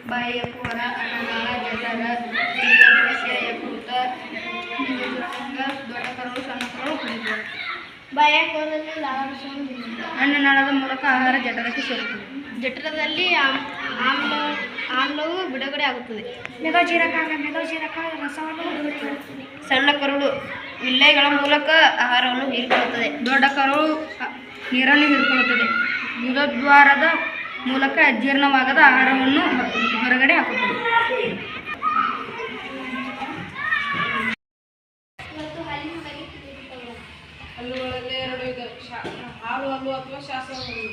ಬಾಯಿಯ ಕುಹರ ಅನ್ನನಾಳ ಜಠರ ಪಿತ್ತಕೋಶ ಯಕೃತ ದೊಡ್ಡ ಕರಳು ಸಣ್ಣ ಕರಳು ಕುಡಿಯುತ್ತದೆ. ಬಾಯಿಯ ಕುಹರದಲ್ಲಿ ಲಾಲಾರಸವನ್ನು ಅನ್ನನಾಳದ ಮೂಲಕ ಆಹಾರ ಜಠರಕ್ಕೆ ಸೇರುತ್ತದೆ. ಜಠರದಲ್ಲಿ ಆಮ್ಲವು ಬಿಡುಗಡೆ ಆಗುತ್ತದೆ. ಮೇದೋಜೀರಕ ರಸವನ್ನು ಬಿಡುಗಡೆ. ಸಣ್ಣ ಕರುಳು ವಿಲ್ಲೆಗಳ ಮೂಲಕ ಆಹಾರವನ್ನು ಹೀರಿಕೊಳ್ಳುತ್ತದೆ. ದೊಡ್ಡ ಕರುಳು ನೀರನ್ನು ಹೀರಿಕೊಳ್ಳುತ್ತದೆ. ಗುದದ್ವಾರದ ಮೂಲಕ ಜೀರ್ಣವಾಗದ ಆಹಾರವನ್ನು ಹೊರಗಡೆ ಹಾಕುತ್ತದೆ. ಹಲ್ಲುಗಳಲ್ಲಿ ಎರಡು ಇದೆ, ಹಾಲು ಹಲ್ಲು ಅಥವಾ ಶಾಸ ಹಲ್ಲು.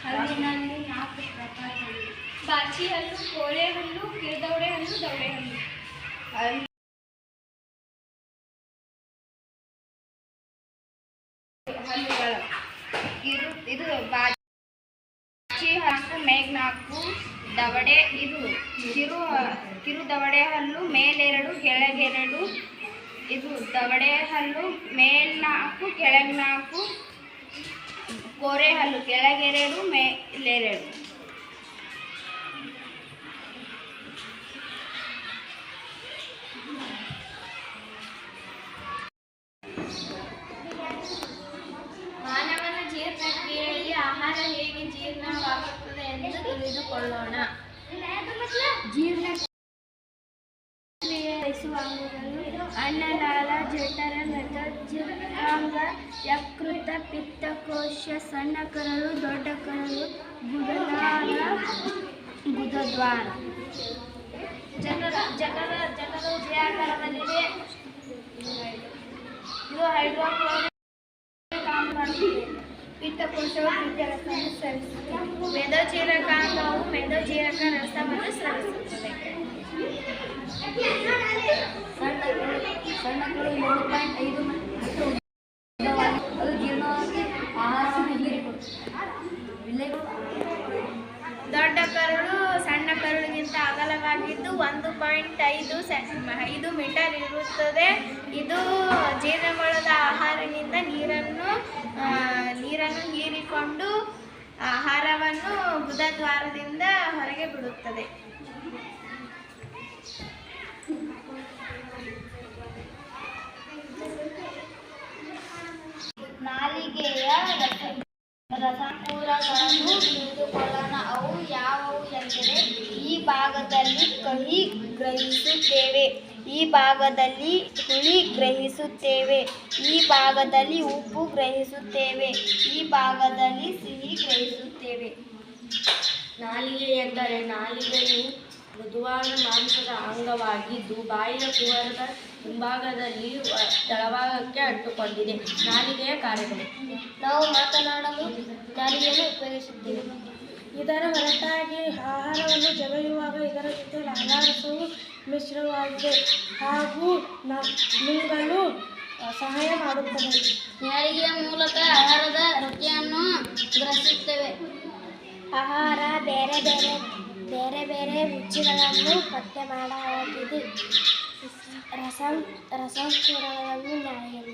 ಹಲ್ಲಿನಲ್ಲಿ 4 ಪ್ರಕಾರಗಳಿವೆ: ಬಾಚಿ ಹಲ್ಲು, ಕೋರೆ ಹಲ್ಲು, ಕಿರುದವಡೆ ಹಲ್ಲು, ದವಡೆ ಹಲ್ಲು. ಹಲ್ಲುಗಳು ಇದು ಬಾಚಿ ಹಲ್ಲು ಮೇಗ್ 4, ದವಡೆ ಇದು ಕಿರು ದವಡೆ ಹಲ್ಲು ಮೇಲೆರಡು ಕೆಳಗೆರಡು. ಇದು ದವಡೆ ಹಲ್ಲು ಮೇಲ್ 4 ಕೆಳಗೆ 4. ಕೋರೆ ಹಲ್ಲು ಕೆಳಗೆರಡು ಮೇಲೆರಡು. ಮಾನವನ ಜೀರ್ಣಕ್ರಿಯೆಯಲ್ಲಿ ಆಹಾರ ಹೇಗೆ ಜೀರ್ಣವಾಗುತ್ತದೆ ಎಂದು ತಿಳಿದುಕೊಳ್ಳೋಣ. ಜೀರ್ಣಕ್ರಿಯೆ ನಡೆಸುವ ಅಂಗಗಳು ಅನ್ನನಾಳ, ಜಠರ, ಮೇದೋಜೀರಕಾಂಗ, ಯಕೃತ, ಪಿತ್ತಕೋಶ, ಸಣ್ಣ ಕರಳು, ದೊಡ್ಡ ಕರಳು, ಗುದನಾಳ, ಗುದದ್ವಾರ. ಜಠರವು ಜಯಾಕಾರದಲ್ಲಿದೆ. ಇದು ಹೈಡ್ರೋಕ್ಲೋರಿಕ್ ಆಮ್ಲವಾಗಿದೆ. ಪಿತ್ತಕೋಶವು ಪಿತ್ತರಸವನ್ನು ಸ್ರವಿಸುತ್ತದೆ. ಮೇದೋಜೀರಕಾಂಗವು ಮೇದೋಜೀರಕ ರಸವನ್ನು ಸ್ರವಿಸುತ್ತದೆ. ಸಣ್ಣ ಕರಳು 7.5 ಮೀಟರ್ ಅದು ಜೀರ್ಣವಾಗಿ ಆಹಾರವನ್ನು ಹೀರಿಕೊಳ್ಳುತ್ತದೆ. ದೊಡ್ಡ ಕರುಳು ಸಣ್ಣ ಕರುಳಿಗಿಂತ ಅಗಲವಾಗಿದ್ದು 1.5 ಮೀಟರ್ ಇರುತ್ತದೆ. ಇದು ಜೀರ್ಣಗೊಳ್ಳದ ಆಹಾರದಿಂದ ನೀರನ್ನು ಹೀರಿಕೊಂಡು ಆಹಾರವನ್ನು ಗುದದ್ವಾರದಿಂದ ಹೊರಗೆ ಬಿಡುತ್ತದೆ. ನಾಲಿಗೆಯ ರಸಾಂಕುರಗಳನ್ನು ತಿಳಿದುಕೊಳ್ಳೋಣ. ಅವು ಯಾವುವು ಎಂದರೆ, ಈ ಭಾಗದಲ್ಲಿ ಕಹಿ ಗ್ರಹಿಸುತ್ತೇವೆ, ಈ ಭಾಗದಲ್ಲಿ ಹುಳಿ ಗ್ರಹಿಸುತ್ತೇವೆ, ಈ ಭಾಗದಲ್ಲಿ ಉಪ್ಪು ಗ್ರಹಿಸುತ್ತೇವೆ, ಈ ಭಾಗದಲ್ಲಿ ಸಿಹಿ ಗ್ರಹಿಸುತ್ತೇವೆ. ನಾಲಿಗೆ ಎಂದರೆ ನಾಲಿಗೆಯು ಮೃದುವಾದ ಮಾಂಸದ ಅಂಗವಾಗಿದ್ದು ಬಾಯಿಯ ಕುಹರದ ಹಿಂಭಾಗದಲ್ಲಿ ತಳಭಾಗಕ್ಕೆ ಅಂಟುಕೊಂಡಿದೆ. ನಾಲಿಗೆಯ ಕಾರ್ಯಗಳು: ನಾವು ಮಾತನಾಡಲು ನಾಲಿಗೆಯನ್ನು ಉಪಯೋಗಿಸುತ್ತೇವೆ. ಇದರ ಹೊರತಾಗಿ ಆಹಾರವನ್ನು ಜಗಿಯುವಾಗ ಇದರ ಜೊತೆ ಲಾಲಾರಸವು ಮಿಶ್ರವಾಗಿದೆ ಹಾಗೂ ನುಂಗಲು ಸಹಾಯ ಮಾಡುತ್ತದೆ. ನಾಲಿಗೆಯ ಮೂಲಕ ಆಹಾರದ ರುಚಿಯನ್ನು ಗ್ರಹಿಸುತ್ತೇವೆ. ಆಹಾರ ಬೇರೆ ಬೇರೆ ರುಚಿಗಳನ್ನು ಪತ್ತೆ ಮಾಡಲಾಗಿದೆ. ರಸಾಂಕುರಗಳನ್ನು ನಾಲಿಗೆಯಲ್ಲಿ